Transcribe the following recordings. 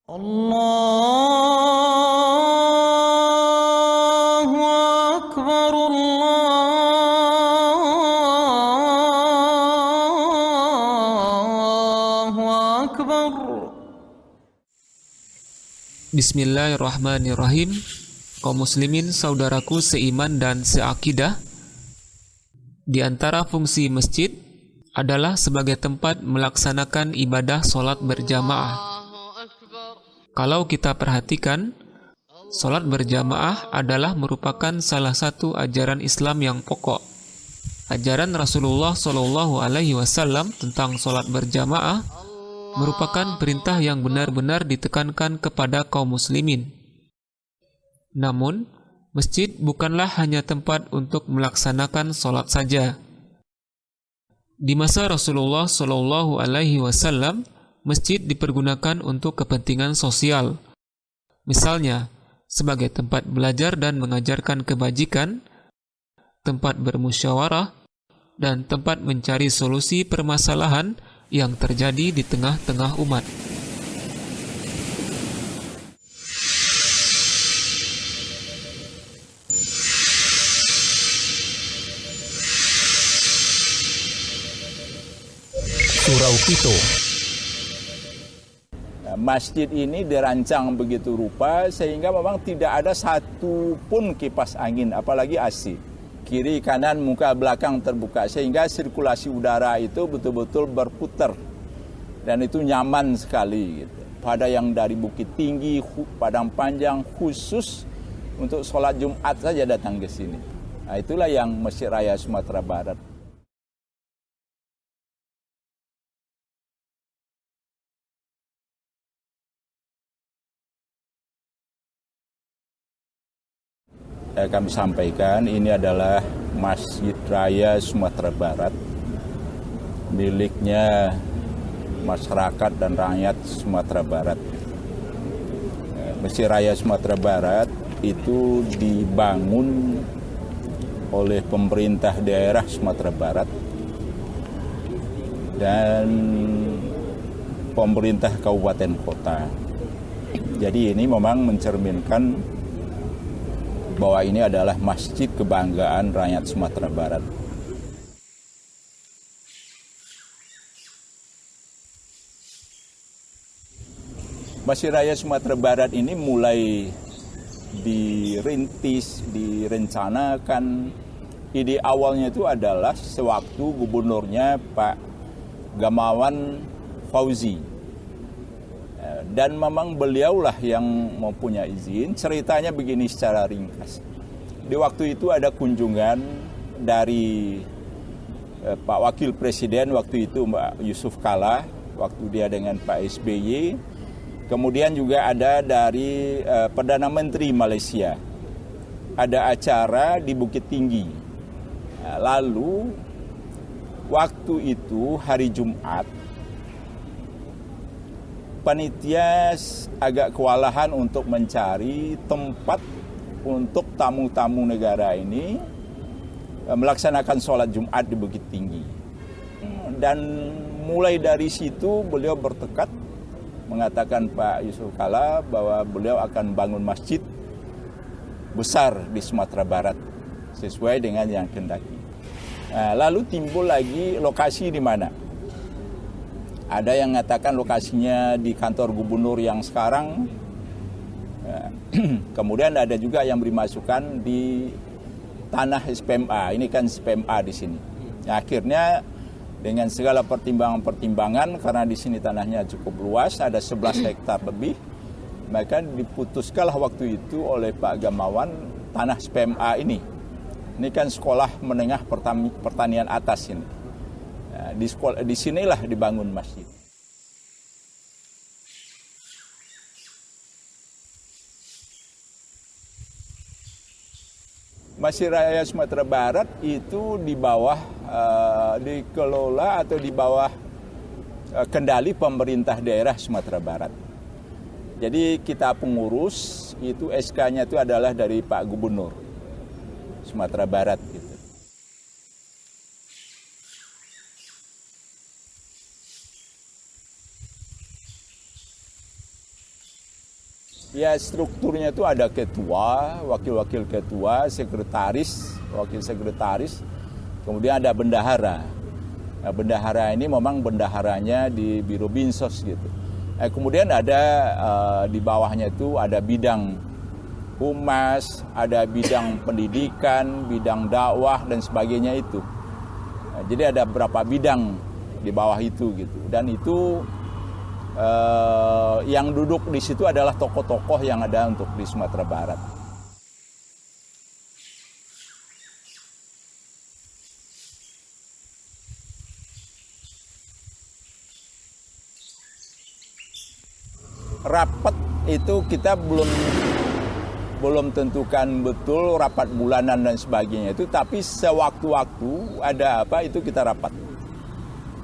الله أكبر الله أكبر. Bismillahirrahmanirrahim. Kaum muslimin, saudaraku seiman dan seakidah, di antara fungsi masjid adalah sebagai tempat melaksanakan ibadah sholat berjamaah. Kalau kita perhatikan, sholat berjamaah adalah merupakan salah satu ajaran Islam yang pokok. Ajaran Rasulullah SAW tentang sholat berjamaah merupakan perintah yang benar-benar ditekankan kepada kaum muslimin. Namun, masjid bukanlah hanya tempat untuk melaksanakan sholat saja. Di masa Rasulullah SAW, masjid dipergunakan untuk kepentingan sosial. Misalnya, sebagai tempat belajar dan mengajarkan kebajikan, tempat bermusyawarah, dan tempat mencari solusi permasalahan yang terjadi di tengah-tengah umat. Surau Kito. Masjid ini dirancang begitu rupa sehingga memang tidak ada satu pun kipas angin, apalagi AC. Kiri, kanan, muka, belakang terbuka sehingga sirkulasi udara itu betul-betul berputar. Dan itu nyaman sekali. Gitu. Pada yang dari Bukit Tinggi, Padang Panjang, khusus untuk sholat Jumat saja datang ke sini. Nah, itulah yang Masjid Raya Sumatera Barat. Kami sampaikan ini adalah Masjid Raya Sumatera Barat miliknya masyarakat dan rakyat Sumatera Barat. Masjid Raya Sumatera Barat itu dibangun oleh pemerintah daerah Sumatera Barat dan pemerintah kabupaten kota. Jadi ini memang mencerminkan bahwa ini adalah masjid kebanggaan rakyat Sumatera Barat. Masjid Raya Sumatera Barat ini mulai dirintis, direncanakan. Ide awalnya itu adalah sewaktu gubernurnya Pak Gamawan Fauzi. Dan memang beliaulah yang mempunyai izin. Ceritanya begini secara ringkas. Di waktu itu ada kunjungan dari Pak Wakil Presiden waktu itu Mbak Yusuf Kala, waktu dia dengan Pak SBY. Kemudian juga ada dari Perdana Menteri Malaysia. Ada acara di Bukit Tinggi. Lalu waktu itu hari Jumat, panitia agak kewalahan untuk mencari tempat untuk tamu-tamu negara ini melaksanakan sholat Jumat di Bukit Tinggi. Dan mulai dari situ beliau bertekad mengatakan Pak Yusuf Kala bahwa beliau akan bangun masjid besar di Sumatera Barat sesuai dengan yang kehendaki. Lalu timbul lagi lokasi di mana? Ada yang mengatakan lokasinya di kantor gubernur yang sekarang. Kemudian ada juga yang beri masukan di tanah SPMA. Ini kan SPMA di sini. Akhirnya dengan segala pertimbangan-pertimbangan, karena di sini tanahnya cukup luas, ada 11 hektar lebih, maka diputuskanlah waktu itu oleh Pak Gamawan tanah SPMA ini. Ini kan sekolah menengah pertanian atas ini. Di sinilah dibangun masjid. Masjid Raya Sumatera Barat itu di bawah dikelola atau di bawah kendali pemerintah daerah Sumatera Barat. Jadi kita pengurus itu SK-nya itu adalah dari Pak Gubernur Sumatera Barat gitu. Ya, strukturnya itu ada ketua, wakil-wakil ketua, sekretaris, wakil sekretaris, kemudian ada bendahara. Nah, bendahara ini memang bendaharanya di Biro Binsos gitu. Kemudian ada di bawahnya itu ada bidang humas, ada bidang pendidikan, bidang dakwah dan sebagainya itu. Nah, jadi ada beberapa bidang di bawah itu gitu. Dan itu yang duduk di situ adalah tokoh-tokoh yang ada untuk di Sumatera Barat. Rapat itu kita belum tentukan betul rapat bulanan dan sebagainya itu, tapi sewaktu-waktu ada apa itu kita rapat.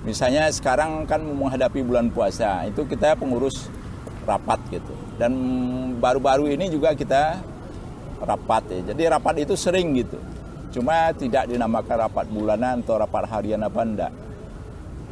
Misalnya sekarang kan menghadapi bulan puasa, itu kita pengurus rapat gitu. Dan baru-baru ini juga kita rapat ya. Jadi rapat itu sering gitu. Cuma tidak dinamakan rapat bulanan atau rapat harian apa enggak.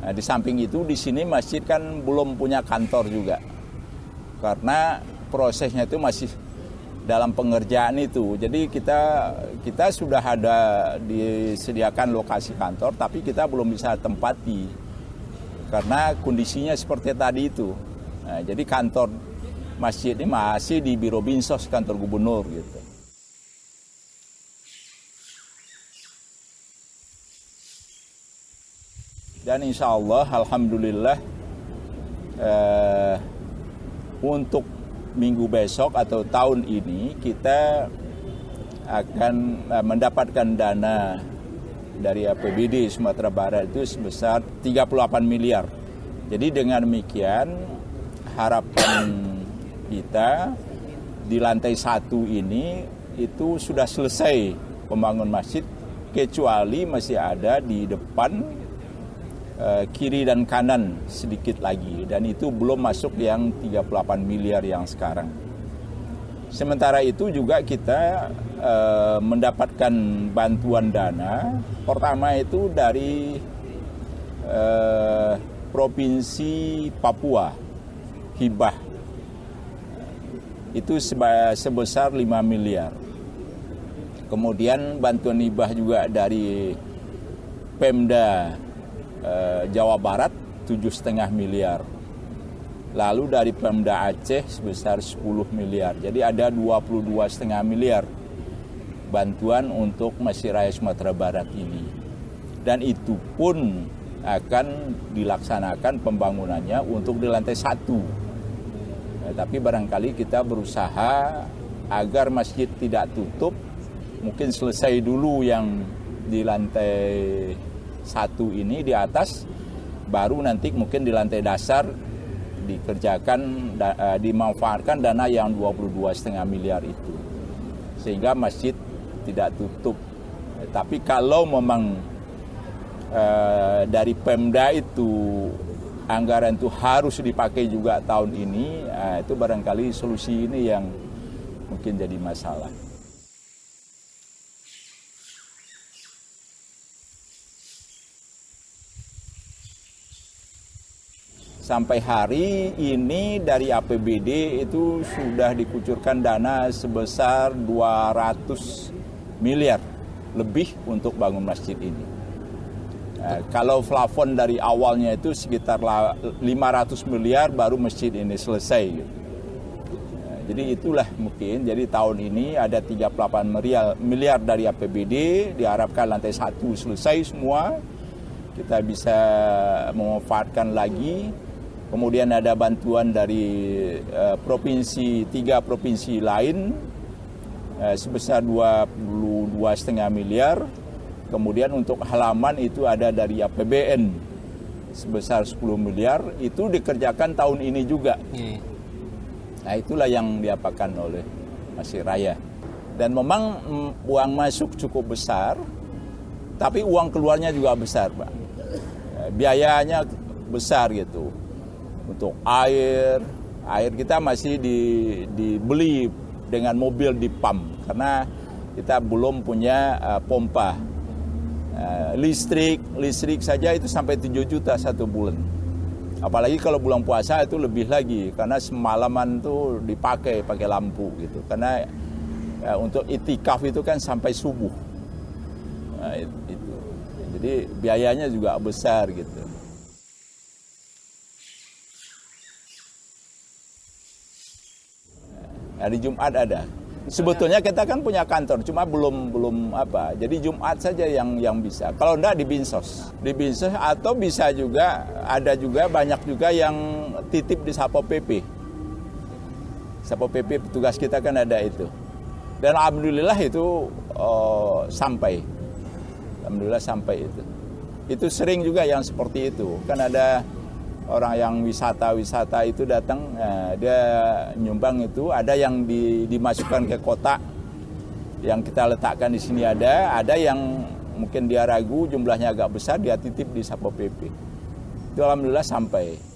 Nah, di samping itu di sini masjid kan belum punya kantor juga. Karena prosesnya itu masih dalam pengerjaan itu. Jadi kita sudah ada disediakan lokasi kantor, tapi kita belum bisa tempati karena kondisinya seperti tadi itu. Nah, jadi kantor masjid ini masih di Biro Binsos, kantor gubernur gitu. Dan insya Allah, alhamdulillah, untuk minggu besok atau tahun ini kita akan mendapatkan dana dari APBD Sumatera Barat itu sebesar 38 miliar. Jadi dengan demikian harapan kita di lantai 1 ini itu sudah selesai pembangun masjid, kecuali masih ada di depan kiri dan kanan sedikit lagi, dan itu belum masuk yang 38 miliar yang sekarang. Sementara itu juga kita mendapatkan bantuan dana. Pertama itu dari Provinsi Papua, hibah. Itu sebesar 5 miliar. Kemudian bantuan hibah juga dari Pemda Jawa Barat 7,5 miliar. Lalu dari Pemda Aceh sebesar 10 miliar. Jadi ada 22,5 miliar bantuan untuk Masjid Raya Sumatera Barat ini. Dan itu pun akan dilaksanakan pembangunannya untuk di lantai 1. Tapi barangkali kita berusaha agar masjid tidak tutup. Mungkin selesai dulu yang di lantai 1 ini di atas, baru nanti mungkin di lantai dasar dikerjakan, dimanfaatkan dana yang 22,5 miliar itu, sehingga masjid tidak tutup. Tapi kalau memang dari Pemda itu anggaran itu harus dipakai juga tahun ini, itu barangkali solusi ini yang mungkin jadi masalah. Sampai hari ini dari APBD itu sudah dikucurkan dana sebesar 200 miliar lebih untuk bangun masjid ini. Kalau plafon dari awalnya itu sekitar 500 miliar baru masjid ini selesai. Jadi itulah mungkin, jadi tahun ini ada 38 miliar dari APBD, diharapkan lantai 1 selesai semua, kita bisa memanfaatkan lagi. Kemudian ada bantuan dari 3 provinsi lain sebesar 22,5 miliar. Kemudian untuk halaman itu ada dari APBN sebesar 10 miliar. Itu dikerjakan tahun ini juga. Nah, itulah yang diapakan oleh Masjid Raya. Dan memang uang masuk cukup besar, tapi uang keluarnya juga besar, Pak. Biayanya besar gitu. Untuk air kita masih dibeli dengan mobil di pump karena kita belum punya pompa. Listrik saja itu sampai 7 juta satu bulan. Apalagi kalau bulan puasa itu lebih lagi, karena semalaman tuh pakai lampu gitu. Karena untuk itikaf itu kan sampai subuh. Nah, itu. Jadi biayanya juga besar gitu. Hari Jumat ada. Sebetulnya kita kan punya kantor, cuma belum apa. Jadi Jumat saja yang bisa. Kalau enggak di Binsos atau bisa juga ada juga banyak juga yang titip di Satpol PP. Satpol PP petugas kita kan ada itu. Dan alhamdulillah itu sampai. Alhamdulillah sampai itu. Itu sering juga yang seperti itu. Kan ada orang yang wisata itu datang, dia nyumbang itu, ada yang dimasukkan ke kotak yang kita letakkan di sini, ada yang mungkin dia ragu jumlahnya agak besar, dia titip di Satpol PP. Itu alhamdulillah sampai.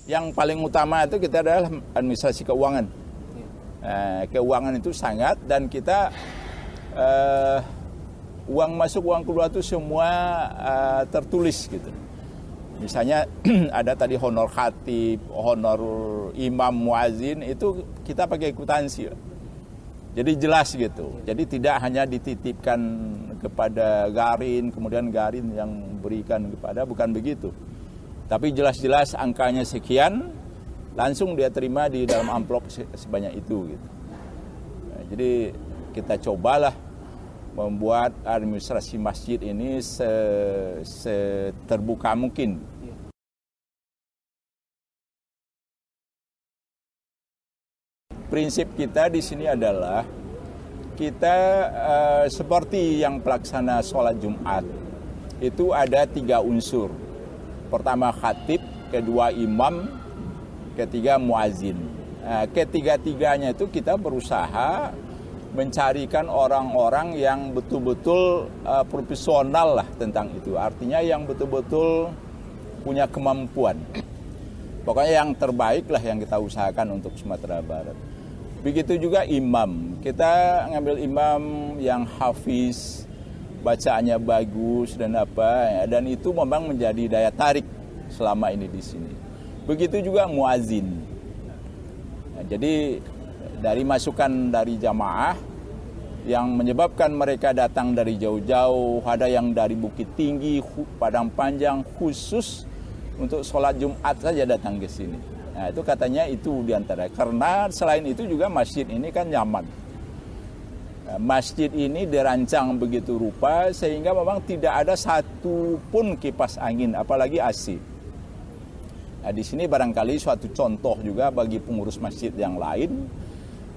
Yang paling utama itu kita adalah administrasi keuangan. Keuangan itu sangat, dan kita uang masuk uang keluar itu semua tertulis gitu. Misalnya ada tadi honor khatib, honor imam muazin, itu kita pakai kwitansi. Jadi jelas gitu. Jadi tidak hanya dititipkan kepada Garin, kemudian Garin yang berikan kepada, bukan begitu. Tapi jelas-jelas angkanya sekian, langsung dia terima di dalam amplop sebanyak itu gitu. Nah, jadi kita cobalah membuat administrasi masjid ini seterbuka mungkin. Prinsip kita di sini adalah kita seperti yang pelaksana sholat Jumat, itu ada 3 unsur. Pertama khatib, kedua imam, ketiga muazin. Ketiga-tiganya itu kita berusaha mencarikan orang-orang yang betul-betul profesional lah tentang itu. Artinya yang betul-betul punya kemampuan. Pokoknya yang terbaik lah yang kita usahakan untuk Sumatera Barat. Begitu juga imam. Kita ngambil imam yang hafiz, bacaannya bagus dan apa, dan itu memang menjadi daya tarik selama ini di sini. Begitu juga muazin. Nah, jadi dari masukan dari jamaah yang menyebabkan mereka datang dari jauh-jauh, ada yang dari Bukit Tinggi, Padang Panjang, khusus untuk sholat Jumat saja datang ke sini. Nah, itu katanya itu diantara. Karena selain itu juga masjid ini kan nyaman. Masjid ini dirancang begitu rupa sehingga memang tidak ada satu pun kipas angin, apalagi AC. Nah, di sini barangkali suatu contoh juga bagi pengurus masjid yang lain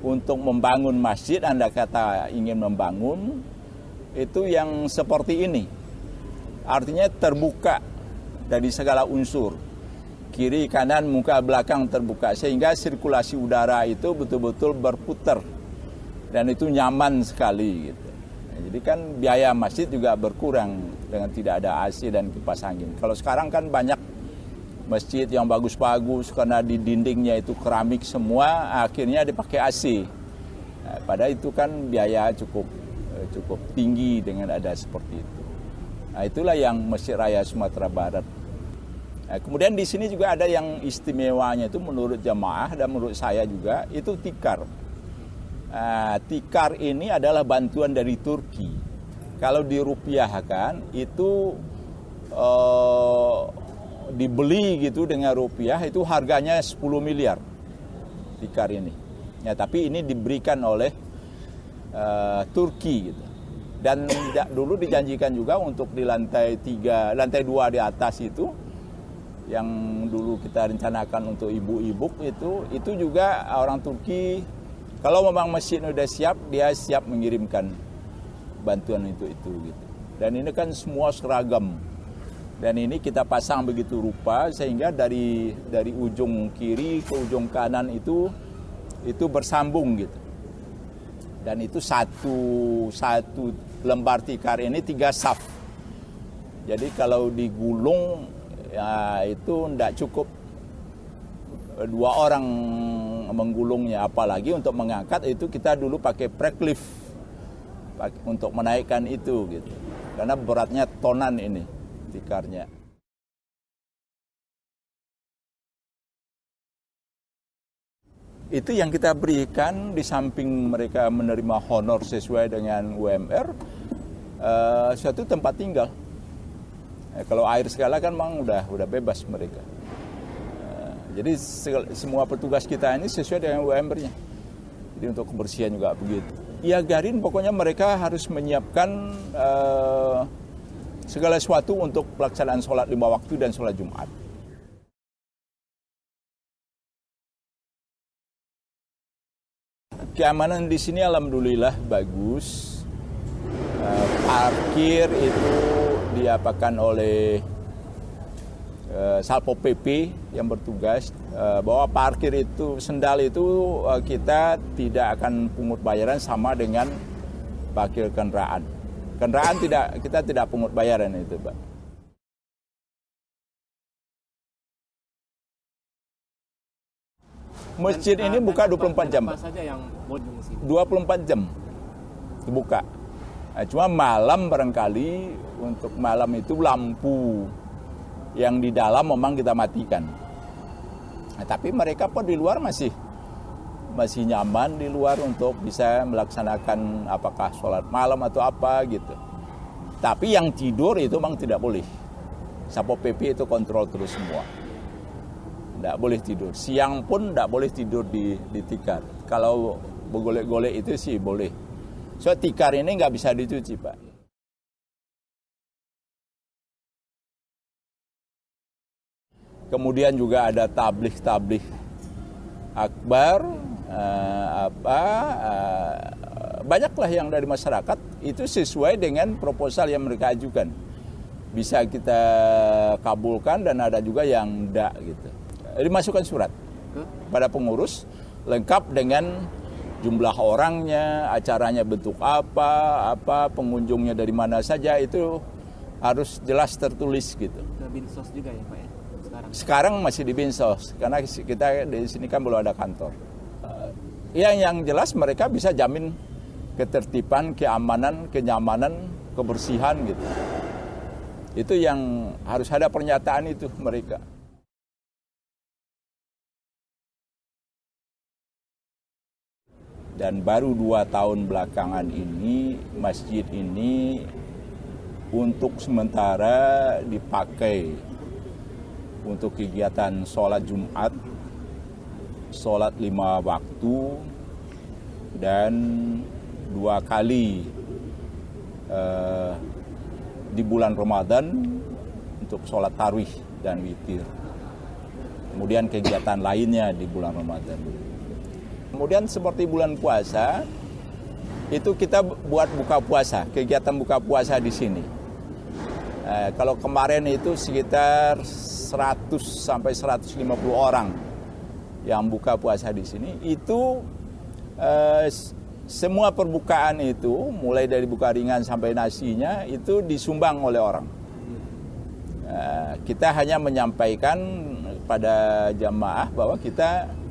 untuk membangun masjid. Anda kata ingin membangun itu yang seperti ini, artinya terbuka dari segala unsur, kiri kanan muka belakang terbuka, sehingga sirkulasi udara itu betul-betul berputar. Dan itu nyaman sekali gitu. Nah, jadi kan biaya masjid juga berkurang dengan tidak ada AC dan kipas angin. Kalau sekarang kan banyak masjid yang bagus-bagus karena di dindingnya itu keramik semua, akhirnya dipakai AC. Nah, padahal itu kan biaya cukup tinggi dengan ada seperti itu. Nah, itulah yang Masjid Raya Sumatera Barat. Nah, kemudian di sini juga ada yang istimewanya itu menurut jamaah dan menurut saya juga, itu tikar. Tikar ini adalah bantuan dari Turki. Kalau dirupiahkan itu dibeli gitu dengan rupiah itu harganya 10 miliar tikar ini. Ya, tapi ini diberikan oleh Turki gitu. Dan dulu dijanjikan juga untuk di lantai 2 di atas itu yang dulu kita rencanakan untuk ibu-ibu itu juga orang Turki. Kalau memang masjid sudah siap, dia siap mengirimkan bantuan itu gitu. Dan ini kan semua seragam. Dan ini kita pasang begitu rupa sehingga dari ujung kiri ke ujung kanan itu bersambung gitu. Dan itu satu lembar tikar ini 3 saf. Jadi kalau digulung ya itu tidak cukup 2 orang menggulungnya, apalagi untuk mengangkat itu kita dulu pakai forklift untuk menaikkan itu gitu. Karena beratnya tonan ini tikarnya. Itu yang kita berikan di samping mereka menerima honor sesuai dengan UMR, suatu tempat tinggal. Kalau air segala kan memang udah bebas mereka. Jadi semua petugas kita ini sesuai dengan UMR-nya. Jadi untuk kebersihan juga begitu. Ya Garin pokoknya mereka harus menyiapkan segala sesuatu untuk pelaksanaan sholat 5 waktu dan sholat Jumat. Keamanan di sini alhamdulillah bagus. Parkir itu diapakan oleh Satpol PP yang bertugas, bahwa parkir itu sendal itu kita tidak akan pungut bayaran sama dengan parkir kendaraan. Kendaraan kita tidak pungut bayaran itu, Pak. Masjid ini buka 24 jam. Apa saja yang boleh mengisi? 24 jam dibuka. Cuma malam barangkali, untuk malam itu lampu yang di dalam memang kita matikan. Tapi mereka pun di luar masih nyaman di luar untuk bisa melaksanakan apakah sholat malam atau apa gitu. Tapi yang tidur itu memang tidak boleh. Satpol PP itu kontrol terus semua. Tidak boleh tidur. Siang pun tidak boleh tidur di tikar. Kalau bergolek-golek itu sih boleh. So tikar ini nggak bisa dicuci, Pak. Kemudian juga ada tabligh akbar, banyaklah yang dari masyarakat itu sesuai dengan proposal yang mereka ajukan. Bisa kita kabulkan dan ada juga yang enggak gitu. Dimasukkan surat pada pengurus lengkap dengan jumlah orangnya, acaranya bentuk apa, pengunjungnya dari mana saja, itu harus jelas tertulis gitu. Ke Binsos juga ya Pak ya? Sekarang masih di Binsos, karena kita di sini kan belum ada kantor. Yang jelas mereka bisa jamin ketertiban, keamanan, kenyamanan, kebersihan gitu. Itu yang harus ada pernyataan itu mereka. Dan baru 2 tahun belakangan ini masjid ini untuk sementara dipakai untuk kegiatan sholat Jumat, sholat 5 waktu, dan 2 kali di bulan Ramadan untuk sholat tarawih dan witir. Kemudian kegiatan lainnya di bulan Ramadan. Kemudian seperti bulan puasa, itu kita buat buka puasa, kegiatan buka puasa di sini. Kalau kemarin itu sekitar 100 sampai 150 orang yang buka puasa di sini. Itu semua perbukaan itu, mulai dari buka ringan sampai nasinya, itu disumbang oleh orang. Kita hanya menyampaikan pada jamaah bahwa kita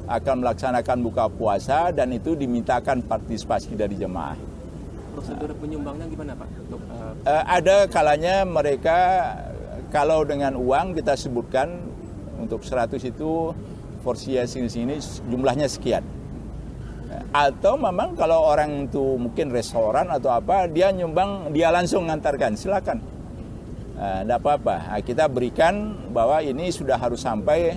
akan melaksanakan buka puasa dan itu dimintakan partisipasi dari jemaah. Prosedur penyumbangnya gimana Pak? Ada kalanya mereka kalau dengan uang kita sebutkan untuk 100 itu porsi sini jumlahnya sekian. Atau memang kalau orang itu mungkin restoran atau apa, dia nyumbang, dia langsung ngantarkan, silakan. Tidak apa-apa. Kita berikan bahwa ini sudah harus sampai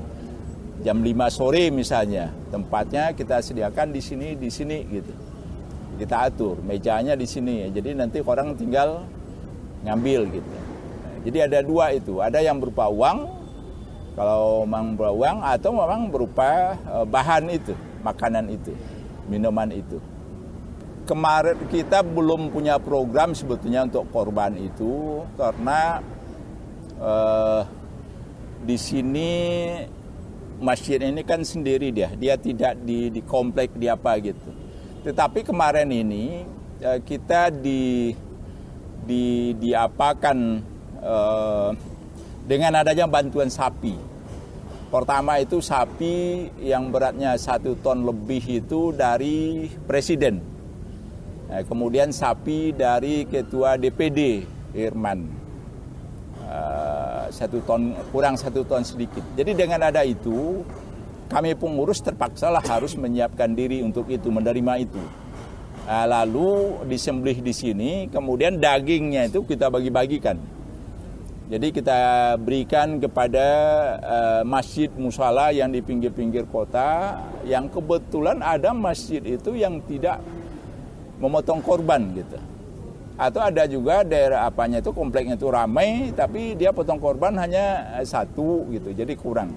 jam 5 sore misalnya, tempatnya kita sediakan di sini gitu. Kita atur, mejanya di sini, jadi nanti orang tinggal ngambil gitu. Jadi ada 2 itu, ada yang berupa uang, kalau memang berupa uang, atau memang berupa bahan itu, makanan itu, minuman itu. Kemarin kita belum punya program sebetulnya untuk korban itu, karena di sini masjid ini kan sendiri dia tidak di komplek di apa gitu. Tetapi kemarin ini kita diapakan dengan adanya bantuan sapi. Pertama itu sapi yang beratnya 1 ton lebih itu dari presiden. Kemudian sapi dari ketua DPD Irman. 1 ton, kurang 1 ton sedikit. Jadi dengan ada itu, kami pengurus terpaksalah harus menyiapkan diri untuk itu, menerima itu. Lalu disembelih di sini, kemudian dagingnya itu kita bagi-bagikan. Jadi kita berikan kepada masjid musala yang di pinggir-pinggir kota, yang kebetulan ada masjid itu yang tidak memotong korban gitu. Atau ada juga daerah apanya itu kompleknya itu ramai, tapi dia potong korban hanya 1 gitu, jadi kurang.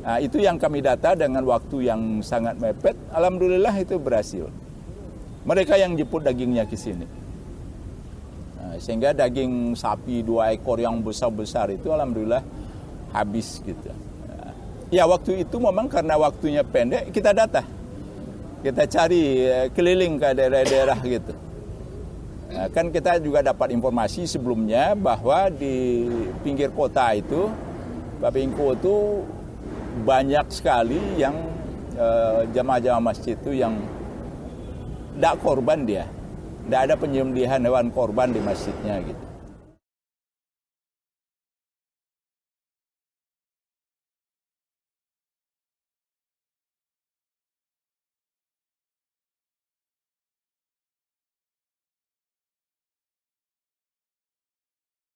Nah, itu yang kami data dengan waktu yang sangat mepet. Alhamdulillah itu berhasil. Mereka yang jemput dagingnya ke sini. Sehingga daging sapi 2 ekor yang besar-besar itu alhamdulillah habis gitu. Ya waktu itu memang karena waktunya pendek kita data. Kita cari keliling ke daerah-daerah gitu. Kan kita juga dapat informasi sebelumnya bahwa di pinggir kota itu, Bapingko itu banyak sekali yang jamaah-jamaah masjid itu yang tidak korban dia. Tidak ada penyembelihan hewan korban di masjidnya gitu.